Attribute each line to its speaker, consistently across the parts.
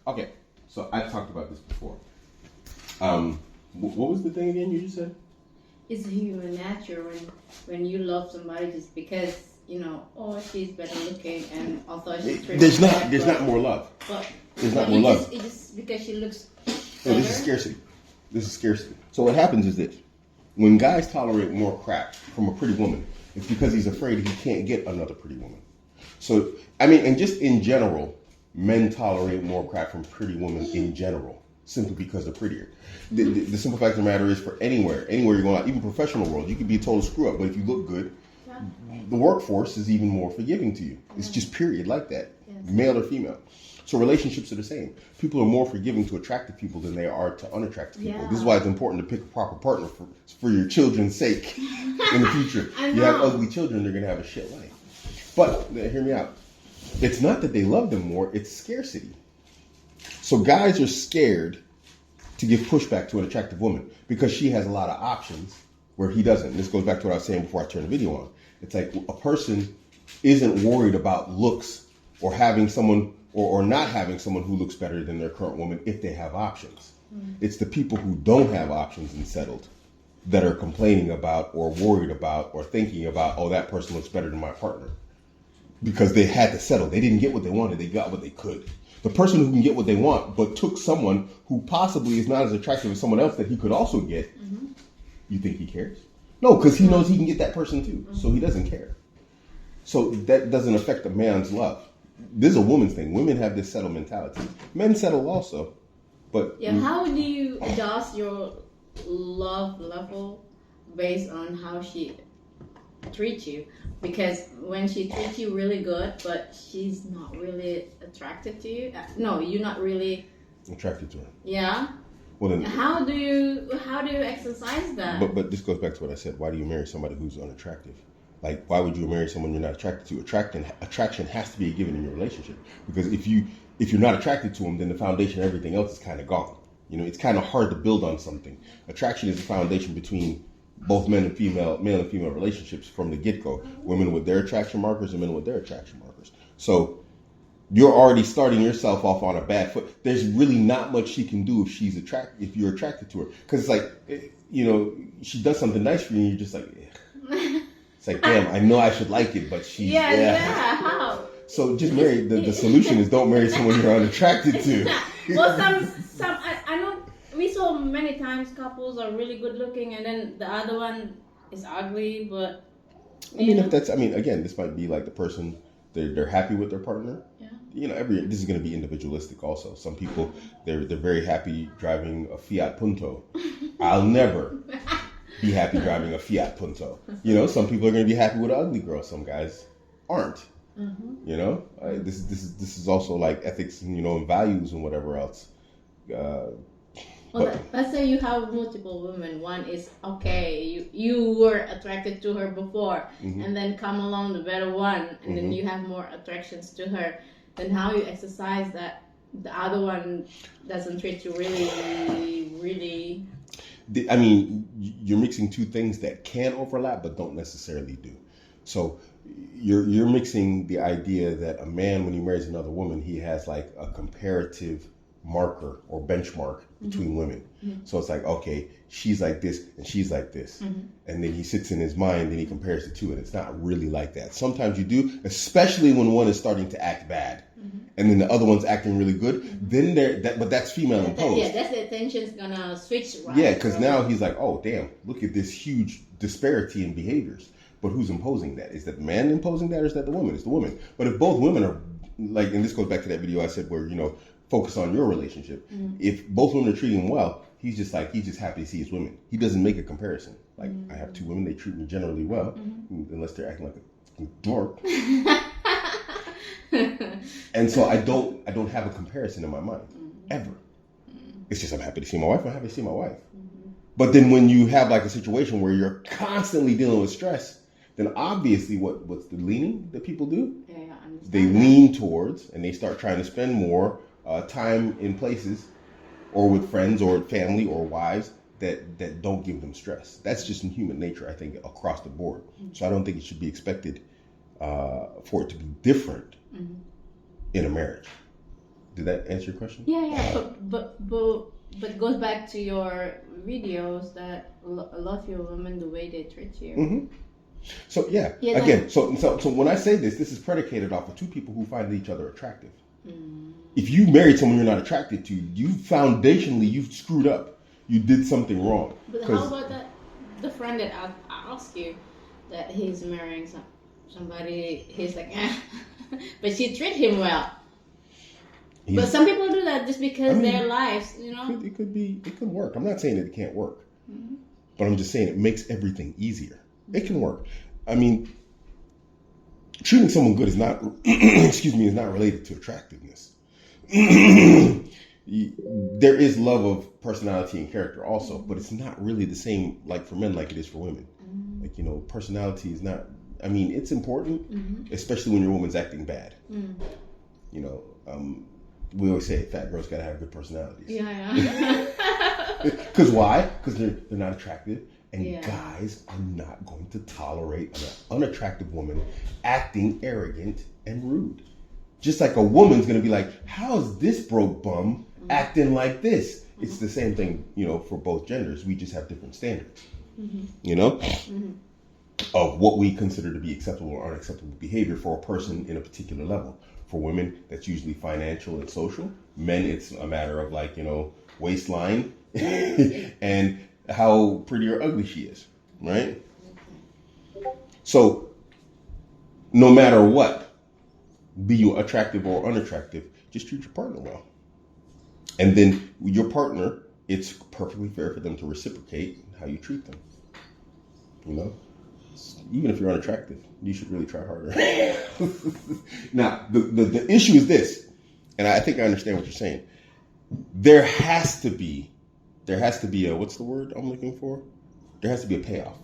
Speaker 1: Okay, so I've talked about this before. What was the thing again you just said?
Speaker 2: It's human nature when you love somebody just because oh, she's better looking, and although she's pretty.
Speaker 1: There's not more love.
Speaker 2: But
Speaker 1: there's not more love.
Speaker 2: It's just because she looks.
Speaker 1: No, this is scarcity. This is scarcity. So what happens is this: when guys tolerate more crap from a pretty woman, it's because he's afraid he can't get another pretty woman. So I mean, and just in general, men tolerate more crap from pretty women in general, simply because they're prettier. The simple fact of the matter is, for anywhere you're going out, even professional world, you could be a total screw up, but if you look good, the workforce is even more forgiving to you. It's just period like that, male or female. So relationships are the same. People are more forgiving to attractive people than they are to unattractive people. This is why it's important to pick a proper partner for your children's sake in the future. You have ugly children, they're going to have a shit life. But hear me out. It's not that they love them more, it's scarcity. So guys are scared to give pushback to an attractive woman because she has a lot of options where he doesn't. And this goes back to what I was saying before I turned the video on. It's like a person isn't worried about looks or having someone or not having someone who looks better than their current woman if they have options. It's the people who don't have options and settled that are complaining about or worried about or thinking about, oh, that person looks better than my partner. Because they had to settle. They didn't get what they wanted. They got what they could. The person who can get what they want, but took someone who possibly is not as attractive as someone else that he could also get, you think he cares? No, because he knows he can get that person too. So he doesn't care. So that doesn't affect a man's love. This is a woman's thing. Women have this settle mentality. Men settle also. But
Speaker 2: how do you adjust your love level based on how she treats you? Because when she treats you really good, but she's not really attracted to you. No, you're not really
Speaker 1: attracted to her.
Speaker 2: Yeah.
Speaker 1: Well, then,
Speaker 2: how do you exercise that?
Speaker 1: But this goes back to what I said. Why do you marry somebody who's unattractive? Like, why would you marry someone you're not attracted to? Attraction has to be a given in your relationship. Because if you're not attracted to them, then the foundation of everything else is kind of gone. You know, it's kind of hard to build on something. Attraction is the foundation between both male and female relationships from the get-go. Women with their attraction markers and men with their attraction markers. So you're already starting yourself off on a bad foot. There's really not much she can do if you're attracted to her. Because it's like, she does something nice for you and you're just like, it's like, damn, I know I should like it, but she's
Speaker 2: how?
Speaker 1: So just marry. The solution is don't marry someone you're unattracted to.
Speaker 2: Well, I know we saw many times couples are really good looking and then the other one is ugly, but
Speaker 1: again, this might be like the person they're happy with their partner. Yeah. This is going to be individualistic also. Some people they're very happy driving a Fiat Punto. I'll never be happy driving a Fiat Punto. Some people are going to be happy with an ugly girl. Some guys aren't. This is also like ethics and values and whatever else.
Speaker 2: Let's say you have multiple women. One is okay. You were attracted to her before, and then come along the better one, and then you have more attractions to her. Then how you exercise that the other one doesn't treat you really.
Speaker 1: You're mixing two things that can overlap but don't necessarily do. So you're mixing the idea that a man, when he marries another woman, he has like a comparative marker or benchmark between women. So it's like, okay, she's like this and she's like this. And then he sits in his mind and he compares the two, and it's not really like that. Sometimes you do, especially when one is starting to act bad and then the other one's acting really good. Then but that's female imposed.
Speaker 2: Yeah, that's the attention's gonna switch, right?
Speaker 1: Yeah, because now he's like, oh damn, look at this huge disparity in behaviors. But who's imposing that? Is that the man imposing that, or is that the woman? It's the woman. But if both women are like, and this goes back to that video I said where, focus on your relationship. If both women are treating him well, he's just happy to see his women. He doesn't make a comparison. Like, I have two women, they treat me generally well, unless they're acting like a dork. And so I don't have a comparison in my mind, ever. It's just I'm happy to see my wife, I'm happy to see my wife. But then when you have like a situation where you're constantly dealing with stress, then obviously what's the leaning that people do? They lean towards and they start trying to spend more time in places or with friends or family or wives that don't give them stress. That's just in human nature, I think, across the board. So I don't think it should be expected for it to be different in a marriage. Did that answer your question?
Speaker 2: Yeah. But goes back to your videos that a lot of your women, the way they treat you.
Speaker 1: Mm-hmm. So again, so when I say this is predicated off of two people who find each other attractive. If you married someone you're not attracted to, you foundationally you've screwed up. You did something wrong.
Speaker 2: But how about the friend that asked you that he's marrying somebody? He's like, but she treat him well. But some people do that just because their lives, you know.
Speaker 1: It could work. I'm not saying that it can't work, but I'm just saying it makes everything easier. It can work. I mean, treating someone good is not, is not related to attractiveness. There is love of personality and character also, but it's not really the same like for men like it is for women. Like, you know, personality is not, I mean, it's important, especially when your woman's acting bad. You know, we always say fat girls gotta have good personalities.
Speaker 2: Yeah.
Speaker 1: Because why? Because they're not attractive. And guys are not going to tolerate an unattractive woman acting arrogant and rude. Just like a woman's going to be like, how's this broke bum acting like this? It's the same thing, you know, for both genders. We just have different standards, you know, of what we consider to be acceptable or unacceptable behavior for a person in a particular level. For women, that's usually financial and social. Men, it's a matter of like, you know, waistline and how pretty or ugly she is, right? So, no matter what, be you attractive or unattractive, just treat your partner well. And then with your partner, it's perfectly fair for them to reciprocate how you treat them. You know? Even if you're unattractive, you should really try harder. Now, the issue is this, and I think I understand what you're saying. There has to be a, what's the word I'm looking for? There has to be a payoff.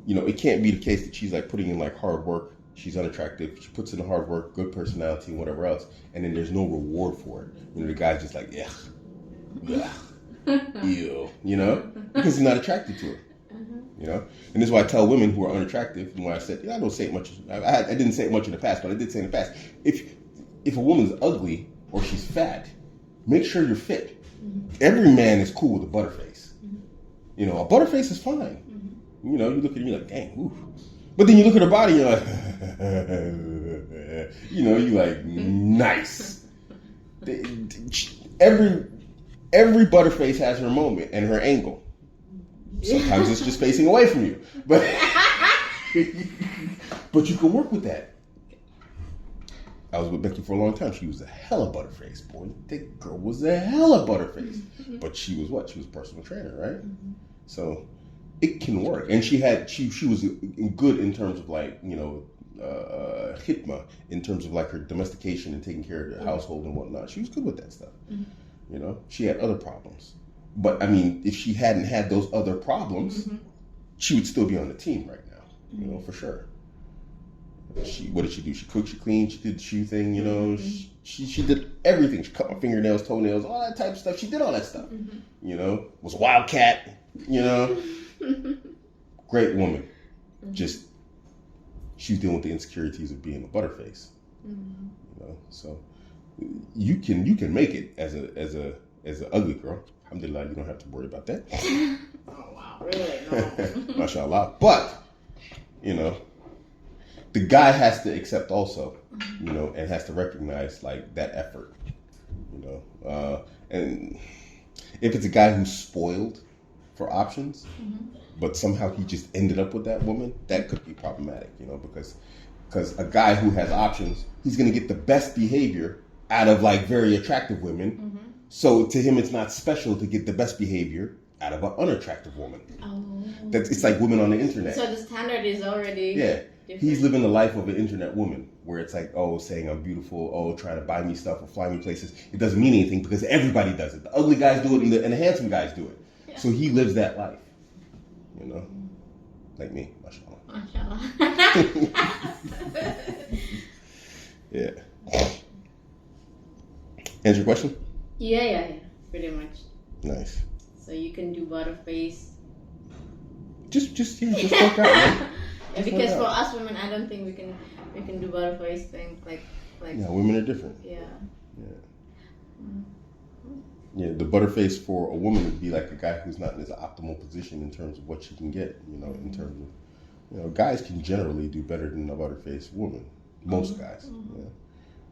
Speaker 1: You know, it can't be the case that she's like putting in like hard work. She's unattractive. She puts in the hard work, good personality, and whatever else, and then there's no reward for it. You know, the guy's just like, ew, you know, because he's not attracted to her. You know, and this is why I tell women who are unattractive, and why I said, I don't say it much. I didn't say it much in the past, but I did say in the past. If a woman's ugly or she's fat, make sure you're fit. Every man is cool with a butterface. You know, a butterface is fine. You know, you look at her, you're like, dang, ooh. But then you look at her body, you're like, you know, you're like, nice. Every butterface has her moment and her angle. Sometimes it's just facing away from you, but you can work with that. I was with Becky for a long time. She was a hella butterface, boy. That girl was a hella butterface. But she was what? She was a personal trainer, right? So it can work. And she was good in terms of like, you know, hitma, in terms of like her domestication and taking care of the household and whatnot. She was good with that stuff. You know, she had other problems. But I mean, if she hadn't had those other problems, she would still be on the team right now, you know, for sure. What did she do? She cooked, she cleaned, she did the shoe thing, you know. She did everything. She cut my fingernails, toenails, all that type of stuff. She did all that stuff, you know. Was a wildcat, you know. Great woman. Just, she's dealing with the insecurities of being a butterface, you know. So you can make it as an ugly girl. Alhamdulillah, you don't have to worry about that.
Speaker 2: Oh wow, really? No.
Speaker 1: Mashallah. But, you know, the guy has to accept also, you know, and has to recognize like that effort, you know. And if it's a guy who's spoiled for options, but somehow he just ended up with that woman, that could be problematic, you know, because a guy who has options, he's going to get the best behavior out of like very attractive women. So to him, it's not special to get the best behavior out of an unattractive woman. It's like women on the internet.
Speaker 2: So the standard is already
Speaker 1: different. He's living the life of an internet woman, where it's like, oh, saying I'm beautiful, trying to buy me stuff or fly me places. It doesn't mean anything because everybody does it. The ugly guys do it and the handsome guys do it. Yeah. So he lives that life, you know, like me, mashallah. Yeah. Answer your question?
Speaker 2: Yeah, pretty much.
Speaker 1: Nice.
Speaker 2: So you can do butterface.
Speaker 1: Just work out, man.
Speaker 2: Yeah, because for us women, I don't think we can do butterface thing like.
Speaker 1: Yeah, women are different.
Speaker 2: Yeah.
Speaker 1: Yeah, the butterface for a woman would be like a guy who's not in his optimal position in terms of what she can get. In terms of, guys can generally do better than a butterface woman. Most guys.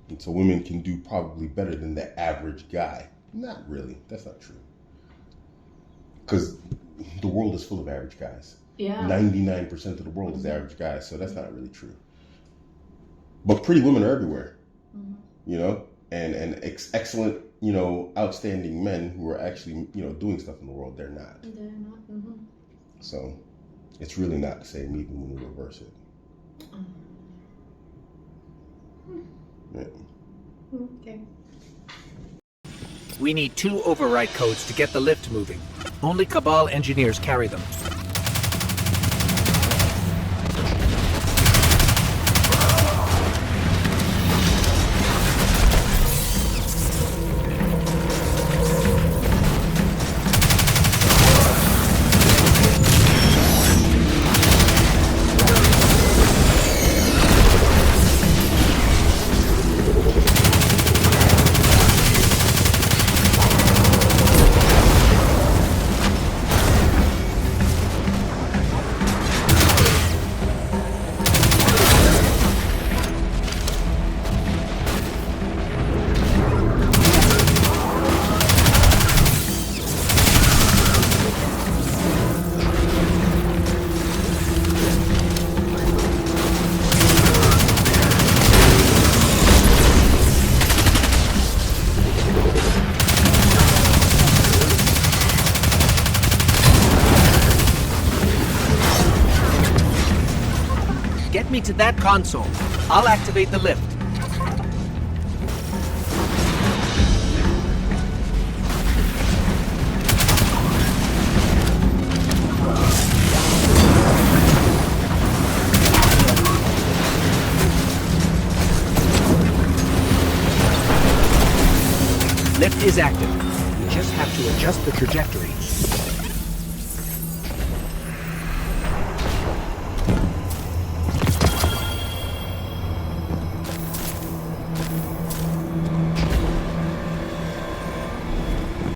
Speaker 1: And so women can do probably better than the average guy. Not really. That's not true. Because the world is full of average guys.
Speaker 2: Yeah.
Speaker 1: 99% of the world is average guys, so that's not really true. But pretty women are everywhere. And excellent, outstanding men who are actually, doing stuff in the world, they're not.
Speaker 2: They're not.
Speaker 1: So it's really not the same even when you reverse it. Yeah.
Speaker 2: Okay.
Speaker 3: We need 2 override codes to get the lift moving. Only Cabal engineers carry them. Get me to that console. I'll activate the lift. Lift is active. We just have to adjust the trajectory.